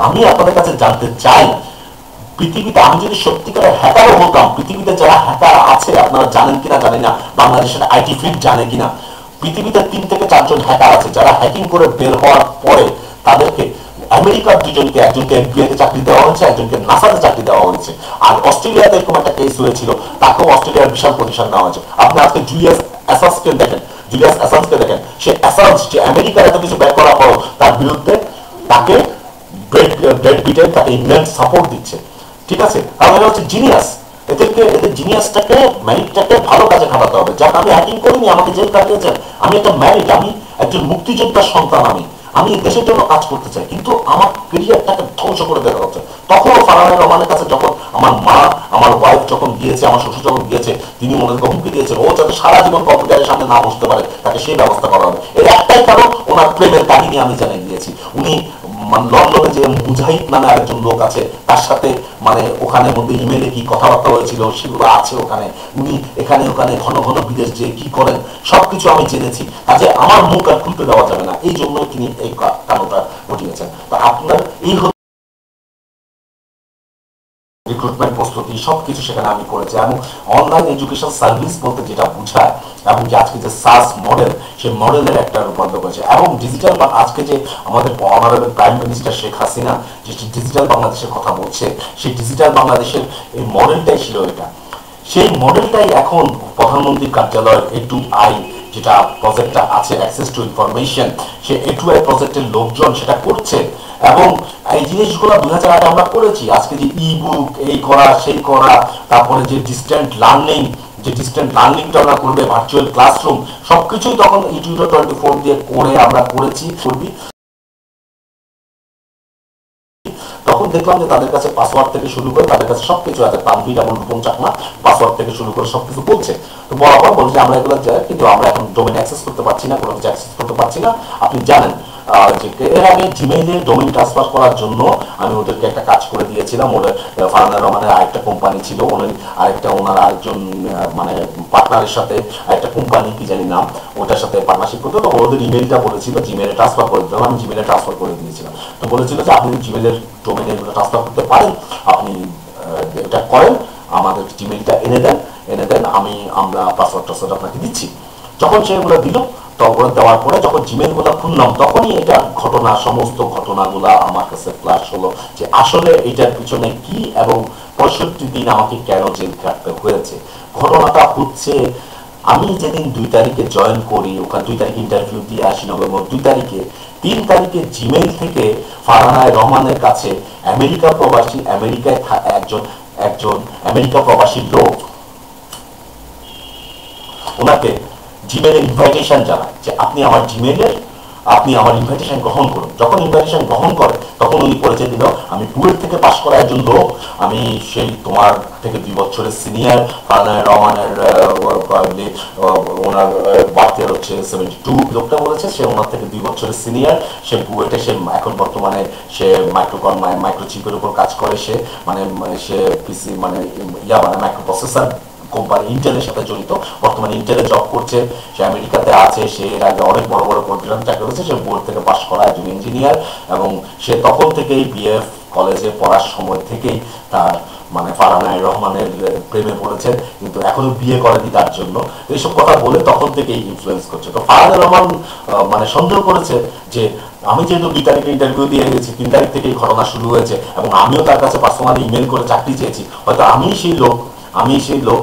আমি আপনাদের কাছে জানতে চাই, পৃথিবীতে আমি যদি সত্যিকারের হ্যাকারও হতাম, পৃথিবীতে যারা হ্যাকার আছে আপনারা জানেন কিনা জানি না, বাংলাদেশের আইটি ফিল্ড জানে কিনা, পৃথিবীতে 3 থেকে 4 জন হ্যাকার আছে যারা হ্যাকিং করে বের হওয়ার পরে তাদেরকে আমেরিকার দুজনকে, একজনকে এফবিআইতে চাকরি দেওয়া হয়েছে, একজনকে নাসাতে চাকরি দেওয়া হয়েছে। আর অস্ট্রেলিয়াতে এরকম একটা কেস হয়েছিল, তাকেও অস্ট্রেলিয়ার বিশাল প্রতিষ্ঠান দেওয়া হয়েছে। আপনি আজকে জুলিয়াস অ্যাসাঞ্জকে দেখেন, সে অ্যাসাঞ্জ যে আমেরিকার এত কিছু বের করার পর তার বিরুদ্ধে তাকে গ্রেট ব্রিটেন তাকে ইংল্যান্ড সাপোর্ট দিচ্ছে। ঠিক আছে, তাহলে হচ্ছে জিনিয়াস। এদের জিনিয়াসটাকে, ম্যারিটটাকে ভালো কাজে খাটাতে হবে। যাক, আমি হ্যাকিং করিনি, আমাকে জেল কাটিয়েছেন, আমি একটা ম্যারিট, আমি একজন মুক্তিযোদ্ধার সন্তান, আমি দেশের জন্য কাজ করতে চাই, কিন্তু আমার কেরিয়ারটাকে ধ্বংস করে দেওয়া হচ্ছে। তখন ফারহানা রহমানের কাছে যখন আমার মা, আমার ওয়াইফ যখন গিয়েছে, আমার শ্বশুর যখন গিয়েছে, তিনি মনে হুমকি দিয়েছেন ও যাতে সারা জীবন কম্পিউটারের সামনে না বসতে পারে, তাকে সেই ব্যবস্থা করা হবে। এর একটাই কারণ, ওনার প্রেমের কাহিনী আমি জানিয়ে দিয়েছি। উনি লন্ডনে যে মুজাহিদ নামে আরেকজন লোক আছে, তার সাথে ওখানে মধ্যে ইমেলে কি কথাবার্তা হয়েছিল সেগুলো আছে ওখানে। উনি এখানে ওখানে ঘন ঘন বিদেশ যে কি করেন সবকিছু আমি জেনেছি। কাজে আমার মুখ আর খুলতে দেওয়া যাবে না, এই জন্য তিনি এই কারণটা ঘটিয়েছেন। তো আপনার এই রিক্রুটমেন্ট প্রস্তুতি সবকিছু সেখানে আমি করেছি। এবং অনলাইন এডুকেশন সার্ভিস বলতে যেটা বোঝায়, এবং যে আজকে যে সাস মডেল, সেই মডেলের একটা রূপান্তর করেছে। এবং ডিজিটাল, আজকে যে আমাদের honourable prime minister Sheikh Hasina যে ডিজিটাল বাংলাদেশের কথা বলছে, সেই ডিজিটাল বাংলাদেশের এই মডেলটাই ছিল এটা। সেই মডেলটাই এখন প্রধানমন্ত্রীর কার্যালয়ের A2I যেটা প্রজেক্টটা আছে, access to information, say A2I প্রজেক্টের লোকজন সেটা করছে। এবং এই জিনিসগুলো 2008 আমরা করেছি। আজকে যে ই বুক, এই করা সেই করা, তারপরে যে ডিস্ট্যান্ট লার্নিংটা আমরা করবে, ভার্চুয়াল ক্লাসরুম, সবকিছুই তখন ইউটিউব 24 দিয়ে করে আমরা করেছি। তখন দেখলাম যে তাদের কাছে পাসওয়ার্ড থেকে শুরু করে তাদের কাছে সবকিছু আছে, তানভীর এবং রূপম চাকমা পাসওয়ার্ড থেকে শুরু করে সবকিছু বলছে। তো বলার পর বলছে আমরা এগুলো যাই, কিন্তু আমরা এখন ডোমেন অ্যাক্সেস করতে পারছি না, কোনো কিছু অ্যাক্সেস করতে পারছি না। আপনি জানেন এর আগে জিমেইলে ডোমেইন ট্রান্সফার করার জন্য আমি ওদেরকে একটা কাজ করে দিয়েছিলাম। ওদের ফারহানা রহমানের আরেকটা কোম্পানি ছিল, ওনার আরেকজন পার্টনারের সাথে আরেকটা কোম্পানি কি জানি নাম, ওটার সাথে পার্টনারশিপ করতে। তো ওদের ইমেইলটা বলেছিল জিমেইলে ট্রান্সফার করে দিতে, আমি জিমেইলে ট্রান্সফার করে দিয়েছিলাম। তো বলেছিল যে আপনি জিমেইলের ডোমেইনে এগুলো ট্রান্সফার করতে পারেন, আপনি এটা করেন, আমাদের জিমেইলটা এনে দেন, আমরা পাসওয়ার্ড আপনাকে দিচ্ছি। যখন সে এগুলো দিল, তখন দেওয়ার পরে যখন জিমেইল গুলা খুললাম, তখনই এটা সমস্ত ঘটনাগুলা আমার কাছে ফ্ল্যাশ হলো যে আসলে এটার পিছনে কি এবং 65 দিন আমাকে কেন জেল কাটতে হয়েছে। ঘটনাটা হচ্ছে, আমি যেদিন 2 তারিখে জয়েন করি, ওখানে 2 তারিখে ইন্টারভিউ দিয়ে আসি নভেম্বর 2 তারিখে, 3 তারিখে জিমেইল থেকে ফারহানা রহমানের কাছে আমেরিকা প্রবাসী, আমেরিকায় একজন আমেরিকা প্রবাসী লোক ওনাকে জিমেইলে ইনভাইটেশন জানায় যে আপনি আমার ইনভাইটেশন গ্রহণ করুন। যখন ইনভাইটেশন গ্রহণ করে, তখন উনি পরিচয় দিল আমি বুয়েট থেকে পাশ করা একজন লোক, আমি সেই তোমার থেকে 2 বছরের সিনিয়র। ফারহানা রহমানের ওনার বার্থের হচ্ছে 72, লোকটা বলেছে সে ওনার থেকে 2 বছরের সিনিয়র। সে বুয়েটে, সে এখন বর্তমানে সে মাইক্রোচিপের উপর কাজ করে, সে পিসি মাইক্রো প্রসেসর কোম্পানি ইন্টেলের সাথে জড়িত, বর্তমানে ইন্টেলে জব করছে, সে আমেরিকাতে আছে। সে এর আগে অনেক বড় বড় প্রতিষ্ঠানে চাকরি করেছে, সে বোর্ড থেকে পাশ করা একজন ইঞ্জিনিয়ার। এবং সে তখন থেকেই বিএফ কলেজে পড়ার সময় থেকেই তার ফারহানা রহমানের প্রেমে পড়েছে, কিন্তু এখনো বিয়ে করেনি তার জন্য। এইসব কথা বলে তখন থেকেই ইনফ্লুয়েন্স করছে। তো ফারহানা রহমান সন্দেহ করেছে যে আমি যেহেতু 2 তারিখে ইন্টারভিউ দিয়ে গেছি, 3 তারিখ থেকে এই ঘটনা শুরু হয়েছে, এবং আমিও তার কাছে পার্সোনালি ইমেল করে চাকরি চেয়েছি, হয়তো আমি সেই লোক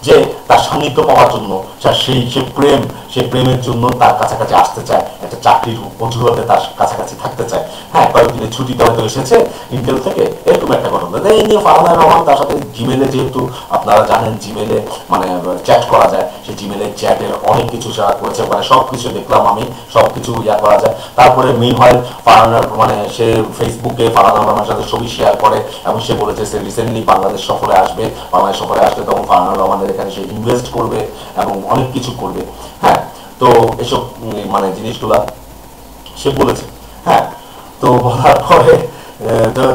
যে তার সান্নিধ্য পাওয়ার জন্য, সেই প্রেমের জন্য তার কাছাকাছি আসতে চায়, একটা চাকরির অজুহাতে তার কাছাকাছি থাকতে চায়। হ্যাঁ, কয়েকদিনের ছুটিতে হয়তো এসেছে ইন্টেল থেকে, এরকম একটা ঘটনা। এই নিয়ে ফারহানা রহমান তার সাথে জিমেলে, যেহেতু আপনারা জানেন জিমেলে চ্যাট করা যায়, সেই জিমেলের চ্যাটের অনেক কিছু শেয়ার করেছে, সবকিছু দেখলাম আমি, সবকিছু করা যায়। তারপরে মিনওয়াইল ফারহানা সে ফেসবুকে ফারহানা রহমানের সাথে ছবি শেয়ার করে, এবং সে বলেছে সে রিসেন্টলি বাংলাদেশ সফরে আসবে, তখন ফারহানা রহমানের এখানে সে ইনভেস্ট করবে এবং অনেক কিছু করবে। হ্যাঁ, তো এসব জিনিসগুলা সে বলেছে। হ্যাঁ, তো বলার পরে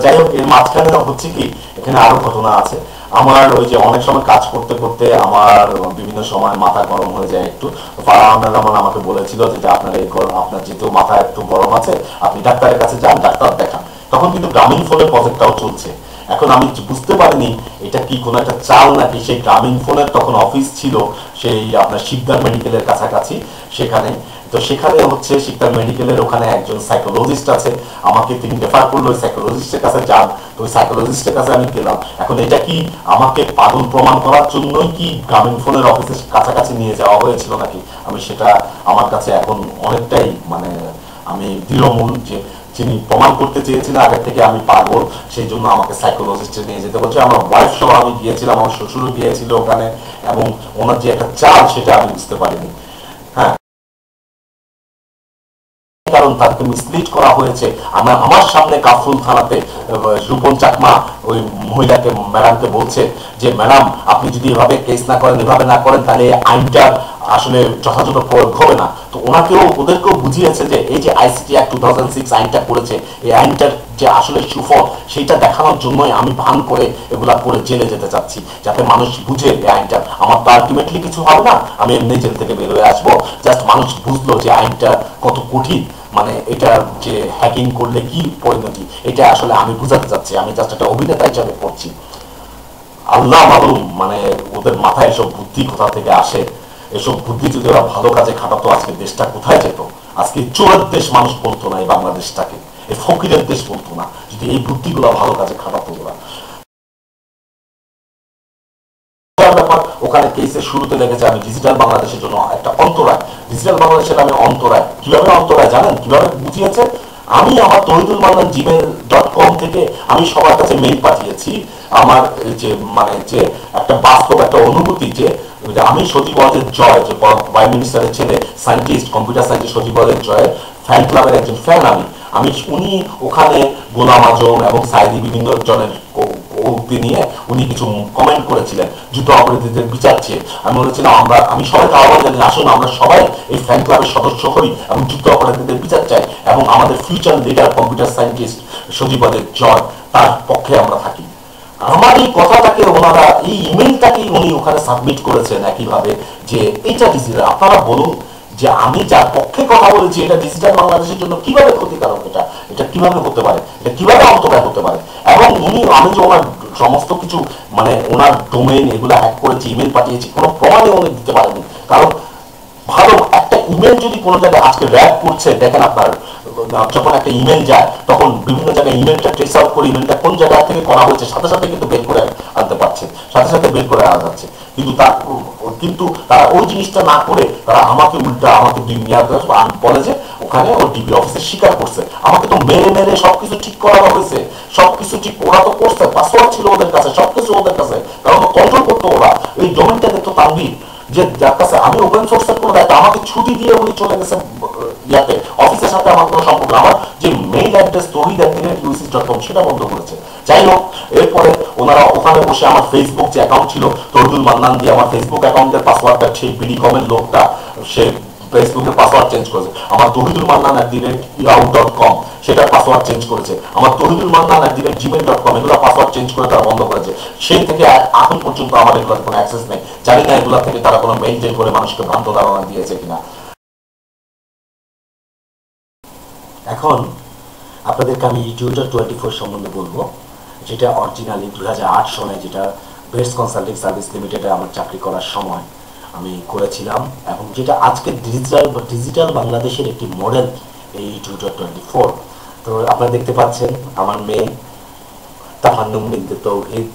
যাই হোক, এর মাঝখানে হচ্ছে কি, এখানে আরো ঘটনা আছে। আমার ওই যে অনেক সময় কাজ করতে করতে আমার বিভিন্ন সময় মাথা গরম হয়ে যায় একটু। ফারহান রহমান আমাকে বলেছিল যে আপনার এই আপনার যেহেতু মাথা একটু গরম আছে আপনি ডাক্তারের কাছে যান, ডাক্তার দেখান। তখন কিন্তু গ্রামীণ ফোনের প্রজেক্টটাও চলছে। এখন আমি বুঝতে পারিনি এটা কি কোনো একটা চাল নাকি। সেই গ্রামীণ ফোনের তখন অফিস ছিল সেই আপনার শিকদার মেডিকেলের কাছাকাছি, সেখানে। তো সেখানে হচ্ছে শিকদার মেডিকেলের ওখানে একজন সাইকোলজিস্ট আছে, আমাকে তিনি রেফার করলো ওই সাইকোলজিস্টের কাছে যান। তো ওই সাইকোলজিস্টের কাছে আমি গেলাম। এখন এটা কি আমাকে পাগল প্রমাণ করার জন্যই কি গ্রামীণ ফোনের অফিসের কাছাকাছি নিয়ে যাওয়া হয়েছিল নাকি, আমি সেটা আমার কাছে এখন অনেকটাই মানে আমি দৃঢ়মূল যে যিনি প্রমাণ করতে চেয়েছিলেন আগে থেকে আমি পাগল, সেই জন্য আমাকে সাইকোলজিস্টে নিয়ে যেতে বলছে। আমার ওয়াইফ সহ আমি গিয়েছিলাম, আমার শ্বশুরও গিয়েছিল ওখানে, এবং ওনার যে একটা চাল সেটা আমি বুঝতে পারিনি। হ্যাঁ, কারণ তাকে মিসলিড করা হয়েছে। আমার সামনে কাফরুল থানাতে রূপন চাকমা ওই মহিলাকে ম্যাডামকে বলছে যে ম্যাডাম আপনি যদি এভাবে কেস না করেন, এভাবে না করেন, তাহলে আইনটা আসলে যথাযথ প্রয়োগ হবে না। তো ওদেরকেও বুঝিয়েছে যে এই যে আইসিটি অ্যাক্ট 2006 আইনটা করেছে, এই আইনটার যে আসলে সুফল সেইটা দেখানোর জন্যই আমি ভান করে এগুলা করে জেলে যেতে চাচ্ছি, যাতে মানুষ বুঝে এই আইনটা। আমার তো আলটিমেটলি কিছু হবে না, আমি এমনি জেল থেকে বের হয়ে আসবো। জাস্ট মানুষ বুঝলো যে আইনটা কত কঠিন, মানে এটা যে হ্যাকিং করলে কি পরিণতি, এটা আসলে আমি বুঝাতে চাচ্ছি। আমি জাস্ট একটা অভিনেতা হিসাবে পড়ছি। আল্লাহ মালুম মানে ওদের মাথায় এসব বুদ্ধি কোথা থেকে আসে। এসব বুদ্ধি যদি ওরা ভালো কাজে খাটাতো আজকে দেশটা কোথায় যেত। আজকে চোরের দেশ মানুষ বলতো না এই বাংলাদেশটাকে, এই ফকিরের দেশ বলতো না, যদি এই বুদ্ধিগুলো ভালো কাজে খাটাতো ওরা। ব্যাপার ওখানে কেসের শুরুতে লেগেছে আমি ডিজিটাল বাংলাদেশের জন্য একটা অন্তরায়। ডিজিটাল বাংলাদেশের আমি অন্তরায়, কিভাবে অন্তরায় জানেন, কিভাবে বুঝিয়েছে? আমি আমার তহিদুল মান্নান gmail.com থেকে আমি সবার কাছে মেইল পাঠিয়েছি আমার যে মানে যে একটা বাস্তব একটা অনুভূতি যে আমি সজীব জয়, যে প্রাইম মিনিস্টারের ছেলে সায়েন্টিস্ট, কম্পিউটার সায়েন্টিস্ট সজীব জয়ের ফ্যান ক্লাবের একজন ফ্যান আমি উনি ওখানে গোলাম আজম এবং সাইদি বিভিন্ন জনের উক্তি নিয়ে উনি কিছু কমেন্ট করেছিলেন যুদ্ধ অপরাধীদের বিচার চেয়ে। আমি বলেছিলাম আমি সবাইকে আহ্বান জানি আসুন আমরা সবাই এই ফ্যান ক্লাবের সদস্য হই এবং যুদ্ধ অপরাধীদের বিচার চাই, এবং আমাদের ফিউচার লিডার কম্পিউটার সায়েন্টিস্ট সজীব জয় তার পক্ষে আমরা থাকি। আমার এই কথাটাকে ওনারা এই ইমেলটাকেই উনি ওখানে সাবমিট করেছেন একইভাবে যে এটা ডিজিটাল। আপনারা বলুন যে আমি যার পক্ষে কথা বলেছি এটা ডিজিটাল বাংলাদেশের জন্য কিভাবে ক্ষতিকারক, এটা কিভাবে হতে পারে, এটা কিভাবে অন্তরায় হতে পারে। এবং আমি যে ওনার সমস্ত কিছু মানে ওনার ডোমেইন এগুলো হ্যাক করেছি, ইমেল পাঠিয়েছি, কোনো প্রমাণে উনি দিতে পারেনি। কারণ ভালো একটা ইমেল যদি কোনো জায়গায় আজকে র্যাপ করছে, দেখেন আপনার যখন একটা ইমেল যায় তখন বিভিন্ন জায়গায় ইমেলটা ট্রেস আউট করে ইমেলটা কোন জায়গা থেকে করা হয়েছে সাথে সাথে কিন্তু বের করে আনতে পারছে, সাথে সাথে বের করে আনা যাচ্ছে। কিন্তু তারা ওই জিনিসটা না করে তারা আমাকে উল্টা আমাকে বলে যে ওখানে ও ডিবি অফিসে স্বীকার করছে। আমাকে তো মেরে মেরে সবকিছু ঠিক করানো হয়েছে, সবকিছু ঠিক ওরা তো করছে, পাসওয়ার্ড ছিল ওদের কাছে, সবকিছু ওদের কাছে, কারণ কন্ট্রোল করতো ওরা। এই ডোমেনটা দেখতো তানভীর, যে যার কাছে আমি ওপেন সোর্সের কোনো দায়িত্ব, আমাকে ছুটি দিয়ে উনি চলে গেছে ইয়াতে, অফিসের সাথে আমার কোনো সম্পর্ক। আমার যে মেইল অ্যাড্রেস tawhid@uc.com সেটা বন্ধ করেছে। যাই হোক, এরপরে ওনারা ওখানে বসে আমার ফেসবুক যে অ্যাকাউন্ট ছিল তহিদুল মান্নান দিয়ে আমার ফেসবুক অ্যাকাউন্টের পাসওয়ার্ডটা সেই বিডিকমের লোকটা সে ফেসবুকের পাসওয়ার্ড চেঞ্জ করেছে। আমার তহিদুল মান্নান @yahoo.com সেটার পাসওয়ার্ড চেঞ্জ করেছে। আমার তহিদুল মান্নান @gmail.com এগুলো পাসওয়ার্ড চেঞ্জ করে তারা বন্ধ করেছে। সেই থেকে এখন পর্যন্ত আমার এগুলোর কোনো অ্যাক্সেস নেই। জানি না এগুলো থেকে তারা কোনো মেইনটেইন করে মানুষকে ভ্রান্ত ধারণা দিয়েছে কিনা। এখন আপনাদেরকে আমি টিউটার 24 সম্বন্ধে বলবো, যেটা অরিজিনালি 2008 সনে যেটা বেস্ট কনসাল্টিং সার্ভিস লিমিটেডে আমার চাকরি করার সময় আমি করেছিলাম, এবং যেটা আজকে ডিজিটাল বাংলাদেশের একটি মডেল এই টিউটার 24। তো আপনারা দেখতে পাচ্ছেন আমার মেয়ে তাহান্নুম বিনতে তৌহিদ,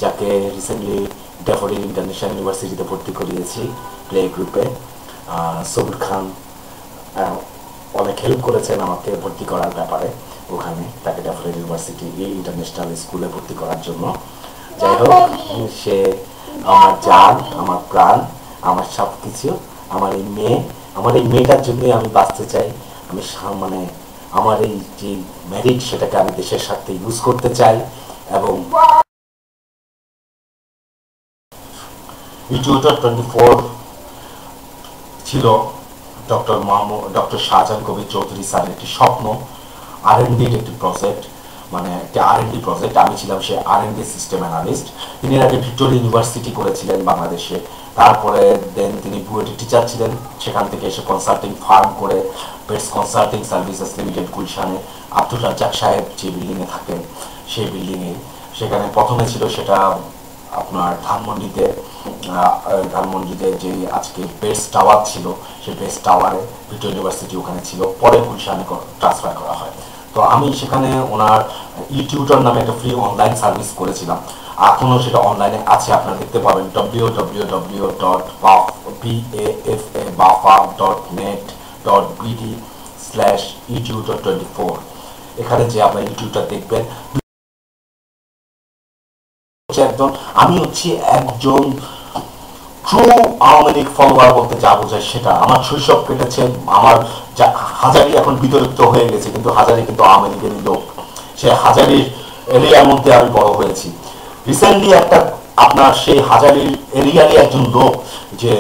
যাকে রিসেন্টলি ড্যাফোডিল ইন্টারন্যাশনাল ইউনিভার্সিটিতে ভর্তি করিয়েছি প্লে গ্রুপে। সবুর খান অনেক হেল্প করেছেন আমাকে ভর্তি করার ব্যাপারে, ওখানে তাকে ড্যাফোডিল ইউনিভার্সিটি ইন্টারন্যাশনাল স্কুলে ভর্তি করার জন্য। যাই হোক, সে আমার জান, আমার প্রাণ, আমার সব কিছু। আমার এই মেয়েটার জন্যই আমি বাঁচতে চাই। আমি মানে আমার এই যে ম্যারিট সেটাকে আমি দেশের সাথে ইউজ করতে চাই। এবং টিউটার 24 ছিল ডক্টর শাহজাহান কবির চৌধুরী স্যারের একটি স্বপ্ন, R&D একটি প্রজেক্ট। মানে একটা R&D প্রজেক্ট। আমি ছিলাম সে R&D সিস্টেম অ্যানালিস্ট। তিনি আগে ভিক্টোরিয়া ইউনিভার্সিটি করেছিলেন বাংলাদেশে, তারপরে দেন তিনি বুয়েটের টিচার ছিলেন, সেখান থেকে এসে কনসাল্টিং ফার্ম করে পেটস কনসাল্টিং সার্ভিসেস লিমিটেড গুলশানে আব্দুল রাজ্জাক সাহেব যে বিল্ডিংয়ে থাকেন সেই বিল্ডিংয়ে, সেখানে প্রথমে ছিল সেটা আপনার ধানমন্ডিতে যে আজকে বেস টাওয়ার ছিল সেই বেস টাওয়ারে ভিক্টোরিয়া ইউনিভার্সিটি ওখানে ছিল, পরে গুলশানে ট্রান্সফার করা হয়। তো আমি সেখানে ওনার ইটিউটর নামে একটা ফ্রি অনলাইন সার্ভিস করেছিলাম, এখনও সেটা অনলাইনে আছে, আপনারা দেখতে পাবেন www.bafa.net.bd/etutor24। এখানে যে আপনার ইটিউটর দেখবেন। আমি হচ্ছি একজন ট্রু আওয়ামী লীগ ফলোয়ার বলতে যা বোঝায় সেটা। আমার শৈশব কেটেছে, আমার হাজারি এখন বিতর্কিত হয়ে গেছে, কিন্তু হাজারি কিন্তু আওয়ামী লীগের লোক, সে হাজারির এরিয়ার মধ্যে আমি বড় হয়েছি। রিসেন্টলি একটা আপনার সেই হাজারির এরিয়ারই একজন লোক যে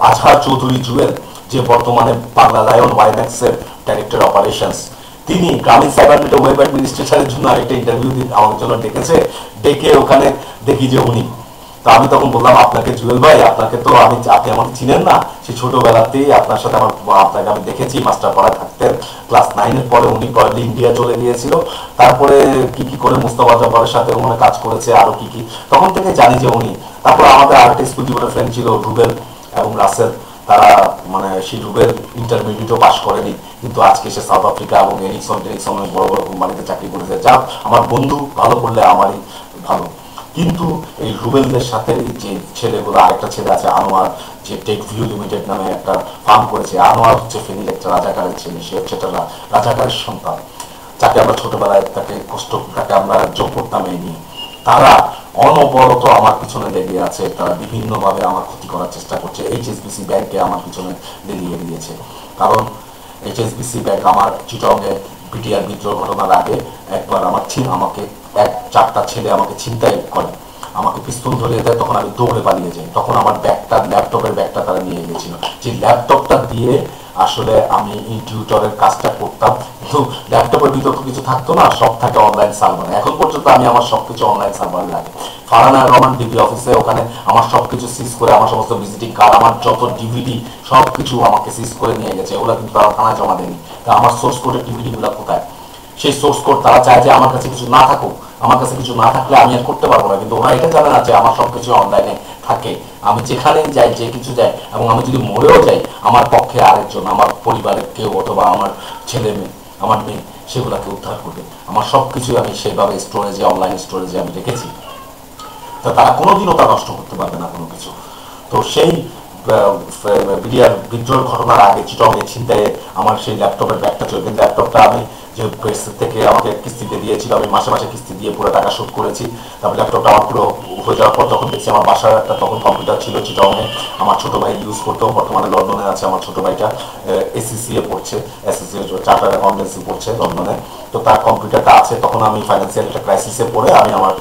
আজহার চৌধুরী জুয়েল, যে বর্তমানে বাংলা লায়ন ওয়াইম্যাক্সের ডাইরেক্টর অপারেশনস, তিনি গ্রামীণ সাইবার নেট ওয়েব অ্যাডমিনিস্ট্রেশনের জন্য আরেকটা ইন্টারভিউ আমার জন্য ডেকেছে। ডেকে ওখানে দেখি যে উনি, তো আমি তখন বললাম, আপনাকে জুয়েল ভাই, আপনাকে তো আপনি আমাকে চিনেন না, সেই ছোটবেলাতেই আপনার সাথে আপনাকে আমি দেখেছি মাস্টার পড়া থাকতেন, ক্লাস 9-এর পরে উনি পড়ালে ইন্ডিয়া চলে গিয়েছিল, তারপরে কি করে মুস্তাফা জব্বারের সাথে ওখানে কাজ করেছে, আরো কি তখন থেকে জানি যে উনি। তারপর আমাদের আরেকটা স্কুল জীবনের ফ্রেন্ড ছিল রুবেল এবং রাসেল, তারা মানে সেই রুবেল ইন্টারমিডিয়েটও পাস করেনি, কিন্তু আজকে সে সাউথ আফ্রিকা এবং এরিকসন বড় বড় কোম্পানিতে চাকরি করেছে। যা আমার বন্ধু ভালো করলে আমারই ভালো। কিন্তু এই রুবেলদের সাথে যে ছেলেগুলো, আরেকটা ছেলে আছে আনোয়ার, যে টেক ভিউ লিমিটেড নামে একটা ফার্ম করেছে। আনোয়ার হচ্ছে ফেনীর একটা রাজাকারের ছেলে, সে হচ্ছে একটা রাজাকারের সন্তান, যাকে আমরা ছোটবেলায় তাকে আমরা যোগ করতাম এই নিয়ে। তারা অনবরত আমার পিছনে লেগে আছে, তারা বিভিন্নভাবে আমার ক্ষতি করার চেষ্টা করছে। HSBC ব্যাংকে আমার পিছনে লেলিয়ে দিয়েছে, কারণ HSBC ব্যাংক আমার চিটংয়ে বিটিআর বিদ্রোহ ঘটনার আগে একবার আমাকে 4টা ছেলে আমাকে ছিনতাই করে, আমাকে পিস্তল ধরিয়ে দেয়, তখন আমি দৌড়ে পালিয়ে যাই। তখন আমার ল্যাপটপের ব্যাগটা তারা নিয়ে গেছিল, যে ল্যাপটপটা দিয়ে আসলে আমি টিউটরের কাজটা করতাম, কিন্তু ল্যাপটপের ভিতর তো কিছু থাকতো না, সব থাকে অনলাইন সার্ভারে। এখন পর্যন্ত আমি আমার সবকিছু অনলাইন সার্ভারে লাগে। ফারহানা রহমান ডিবি অফিসে ওখানে আমার সবকিছু সিজ করে, আমার সমস্ত ভিজিটিং কার্ড, আমার যত ডিভিডি সবকিছু আমাকে সিজ করে নিয়ে গেছে। ওগুলো কিন্তু তারা থানায় জমা দেয়নি। তা আমার সোর্স কোডের ডিভিডি গুলো কোথায়? সেই সোর্স কোড তারা চায় যে আমার কাছে কিছু না থাকুক, আমার কাছে কিছু না থাকলে আমি আর করতে পারবো না, কিন্তু ওরা এটা জানে না যে আমার সবকিছু অনলাইনে থাকে। আমি যেখানেই যাই, যে কিছু যাই, এবং আমি যদি মরেও যাই, আমার পক্ষে আরেকজন, আমার পরিবারের কেউ অথবা আমার ছেলে মেয়ে, আমার মেয়ে, সেগুলোকে উদ্ধার করবে। আমার সবকিছু আমি সেভাবে স্টোরেজে, অনলাইন স্টোরেজে আমি রেখেছি, তা তারা কোনোদিনও তা নষ্ট করতে পারবে না কোনো কিছু। তো সেই বিডিআর বিদ্রোহের ঘটনার আগে চিটংয়ে ছিনতাইয়ে আমার সেই ল্যাপটপের ব্যাগটা ছিল, কিন্তু ল্যাপটপটা আমি যে প্রেস থেকে আমাকে কিস্তিতে দিয়েছিল, আমি মাসে মাসে কিস্তি দিয়ে পুরো টাকা শোধ করেছি। তারপর ল্যাপটপটা আমার পুরো হয়ে যাওয়ার পর যখন দেখছি আমার বাসার একটা তখন কম্পিউটার ছিল চিটংয়ে, আমার ছোট ভাই ইউজ করতো, বর্তমানে লন্ডনে আছে আমার ছোট ভাইটা, এসিসিএ পড়ছে, এসিসিএ চার্টার্ড অ্যাকাউন্টেন্সি পড়ছে লন্ডনে। তো তার কম্পিউটারটা আছে, তখন আমি ফাইন্যান্সিয়াল একটা ক্রাইসিসে পড়ে আমি আমার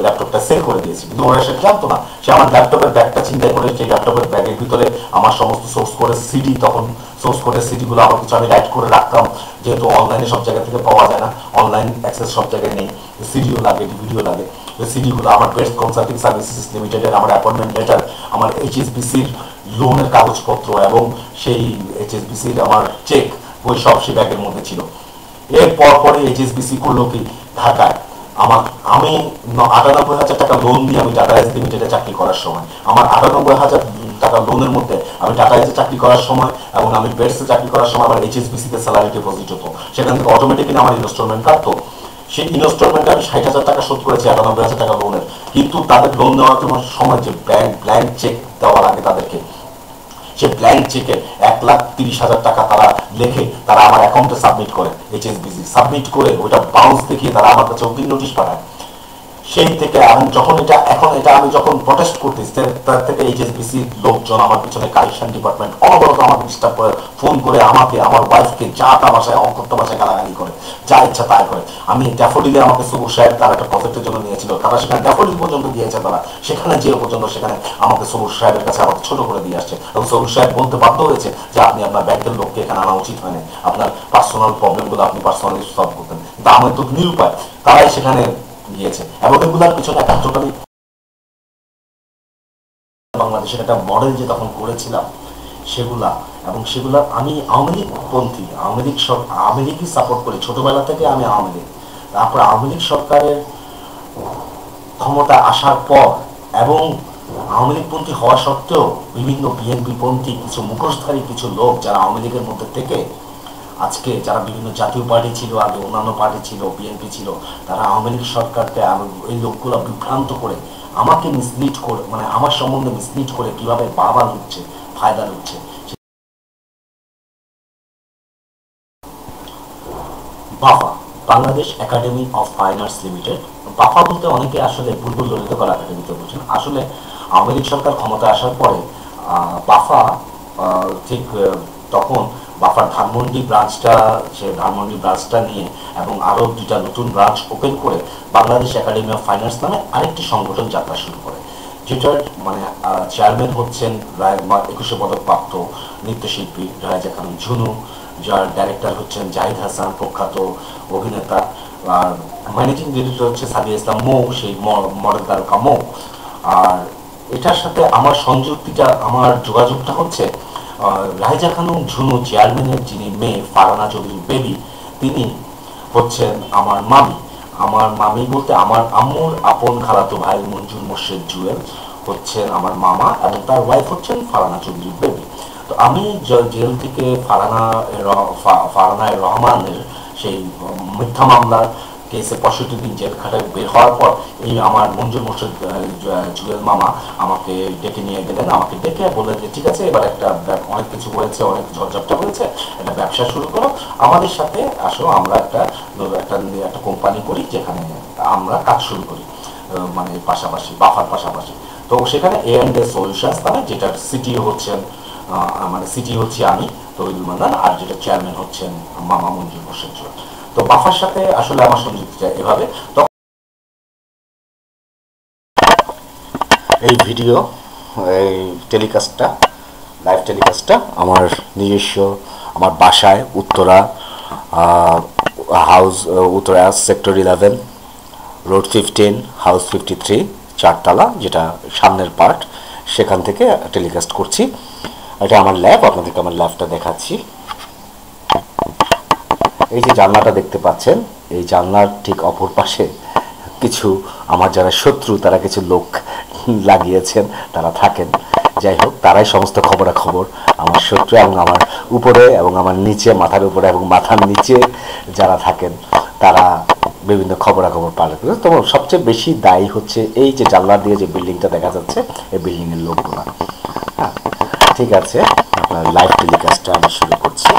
ল্যাপটপটা সেল করে দিয়েছি, কিন্তু ওরা সেটা জানতো না। সে আমার ল্যাপটপের ব্যাগটা চিন্তাই করে, সেই ল্যাপটপের ব্যাগের ভিতরে আমার সমস্ত সোর্স কোডের সিডি, তখন সোর্স কোডের সিডিগুলো আমার কিছু আমি রাইট করে রাখতাম, যেহেতু অনলাইনে সব জায়গা থেকে পাওয়া যায় না, অনলাইন অ্যাক্সেস সব জায়গায় নেই, সিডিও লাগে, ডিভিডিও লাগে। সিডিগুলো আমার বেস্ট কনসাল্টিং সার্ভিসেস লিমিটেডের আমার অ্যাপয়েন্টমেন্ট লেটার, আমার HSBCর লোনের কাগজপত্র এবং সেই HSBCর আমার চেক, ওই সব সে ব্যাগের মধ্যে ছিল। এরপর পরে HSBC করলো কি ঢাকায়, আমি 98,000 টাকা লোন দিয়ে আমি টাটা এস লিমিটেডে চাকরি করার সময়, আমার 98,000 টাকা লোনের মধ্যে আমি টাটা এসে চাকরি করার সময় এবং আমি বেডসে চাকরি করার সময় আমার HSBCতে স্যালারি ডিপোজিট হতো, সেখান থেকে অটোমেটিক্যালি আমার ইনস্টলমেন্ট কাটতো। সেই ইনস্টলমেন্টে আমি 60,000 টাকা শোধ করেছি 98,000 টাকা লোনের, কিন্তু তাদের লোন নেওয়ার সময় যে ব্ল্যাঙ্ক চেক দেওয়ার আগে তাদেরকে, সে ব্ল্যাঙ্ক চেকে 1,30,000 টাকা তারা লেখে, তারা আমার অ্যাকাউন্টে সাবমিট করে, HSBC সাবমিট করে ওইটা বাউন্স দেখিয়ে তারা আমার কাছে অগ্রিম নোটিশ পাঠায়। সেই থেকে আমি যখন আমি যখন প্রটেস্ট করতেছি, তার থেকে HSBC লোকজন আমার পিছনে কালেকশন ডিপার্টমেন্ট অনবরত আমাকে ডিস্টার্ব করে, ফোন করে আমাকে, আমার ওয়াইফকে যা তা ভাষায়, অকথ্য ভাষায় গালাগালি করে, যা ইচ্ছা তাই করে। আমি ড্যাফোডিলে আমাকে সবুর সাহেব তার একটা প্রজেক্টের জন্য নিয়েছিল, তারা সেখানে ড্যাফোডিল পর্যন্ত দিয়েছে, তারা সেখানে যে পর্যন্ত সেখানে আমাকে সবুর সাহেবের কাছে আমাকে ছোট করে দিয়ে আসছে, এবং সবুর সাহেব বলতে বাধ্য হয়েছে যে আপনি আপনার ব্যাংকের লোককে এখানে আনা উচিত হয়নি, আপনার পার্সোনাল প্রবলেমগুলো আপনি পার্সোনালি সলভ করতেন। দাম তো নিরুপায়, তারাই সেখানে গিয়েছে এবং এগুলার পিছনে একটা টোটালি বাংলাদেশের একটা মডেল যে তখন করেছিলাম সেগুলা, এবং সেগুলা আমি আওয়ামী লীগ পন্থী, আওয়ামী লীগই সাপোর্ট করি ছোটবেলা থেকে আমি আওয়ামী লীগ। তারপর আওয়ামী লীগ সরকারের ক্ষমতা আসার পর এবং আওয়ামী লীগ পন্থী হওয়া সত্ত্বেও বিভিন্ন বিএনপি পন্থী কিছু মুখোশধারী কিছু লোক যারা আওয়ামী লীগের মধ্যে থেকে আজকে যারা বিভিন্ন জাতীয় পার্টি ছিল, আগে অন্যান্য পার্টি ছিল, বিএনপি ছিল, তারা আওয়ামী লীগ সরকারকে এই লোকগুলো বিভ্রান্ত করে আমাকে মিসলিড করে, মানে আমার সম্বন্ধে মিসলিড করে কিভাবে বাবা লুটছে, ফায়দা লুটছে। BAFA, Bangladesh academy of fine arts limited. BAFA বলতে অনেকে আসলে বুলবুল ললিত কলা একাডেমিতে বুঝেন। আসলে আওয়ামী লীগ সরকার ক্ষমতা আসার পরে বাফা ঠিক তখন বাফার ধানমন্ডি ব্রাঞ্চটা নিয়ে এবং আরো দুটা নতুন ব্রাঞ্চ ওপেন করে Bangladesh academy of fine arts নামে আরেকটি সংগঠন যাত্রা শুরু করে, যেটার মানে চেয়ারম্যান হচ্ছেন 21 পদক প্রাপ্ত নৃত্যশিল্পী রায়জা খানম ঝুনু, যার ডাইরেক্টর হচ্ছেন জাহিদ হাসান প্রখ্যাত অভিনেতা, আর ম্যানেজিং ডিরেক্টর হচ্ছে সাদিয়া ইসলাম মৌ, সেই মডেল তারকা মৌ। আর এটার সাথে আমার সংযুক্তিটা, আমার যোগাযোগটা হচ্ছে রায়জা খানম ঝুনু চেয়ারম্যানের যিনি মেয়ে ফারহানা চৌধুরী বেবি, তিনি হচ্ছেন আমার মামি। আমার মামি বলতে আমার আম্মুর আপন খালাতো ভাই মঞ্জুর মোর্শেদ জুয়েল হচ্ছেন আমার মামা, এবং তার ওয়াইফ হচ্ছেন ফারহানা চৌধুরী বেবি। তো আমি জেল থেকে ফারহানায় রহমানের সেই মিথ্যা মামলার কেসে 65 দিন জেল খাটায় বের হওয়ার পর এই আমার মঞ্জুর মোর্শেদ জুয়েল মামা আমাকে ডেকে নিয়ে গেলেন। আমাকে ডেকে বললেন যে ঠিক আছে, এবার একটা অনেক কিছু হয়েছে, অনেক ঝড়ঝাপটা হয়েছে, একটা ব্যবসা শুরু করো, আমাদের সাথে আসো, আমরা একটা কোম্পানি করি যেখানে আমরা কাজ শুরু করি, মানে পাশাপাশি বাফার পাশাপাশি। তো সেখানে A&A সলিউশনস নামে, যেটার সিটিও হচ্ছেন মানে সিটি হচ্ছে আমি তহিদুল মান্নান, আর যেটা চেয়ারম্যান হচ্ছেন মামা মঞ্জুর মোর্শেদ জুয়েল। তো বাফার সাথে আসলে আমার সংযুক্তিটা এভাবে। তো এই ভিডিও, এই টেলিকাস্টটা, লাইভ টেলিকাস্টটা আমার নিজস্ব, আমার বাসায় উত্তরা সেক্টর 11 রোড 15 হাউস 53 4তলা, যেটা সামনের পার্ট, সেখান থেকে টেলিকাস্ট করছি। এটা আমার ল্যাব, আপনাদেরকে আমার ল্যাবটা দেখাচ্ছি। এই যে জানলাটা দেখতে পাচ্ছেন, এই জানলার ঠিক অপর পাশে কিছু আমার যারা শত্রু, তারা কিছু লোক লাগিয়েছেন, তারা থাকেন। যাই হোক, তারাই সমস্ত খবরাখবর, আমার শত্রু, এবং আমার উপরে এবং আমার নিচে, মাথার উপরে এবং মাথার নিচে যারা থাকেন, তারা বিভিন্ন খবরাখবর পালন করে। তো সবচেয়ে বেশি দায়ী হচ্ছে এই যে জানলা দিয়ে যে বিল্ডিংটা দেখা যাচ্ছে, এই বিল্ডিংয়ের লোকগুলো। হ্যাঁ, ঠিক আছে, আপনার লাইভ টেলিকাস্টটা আমি শুরু করছি।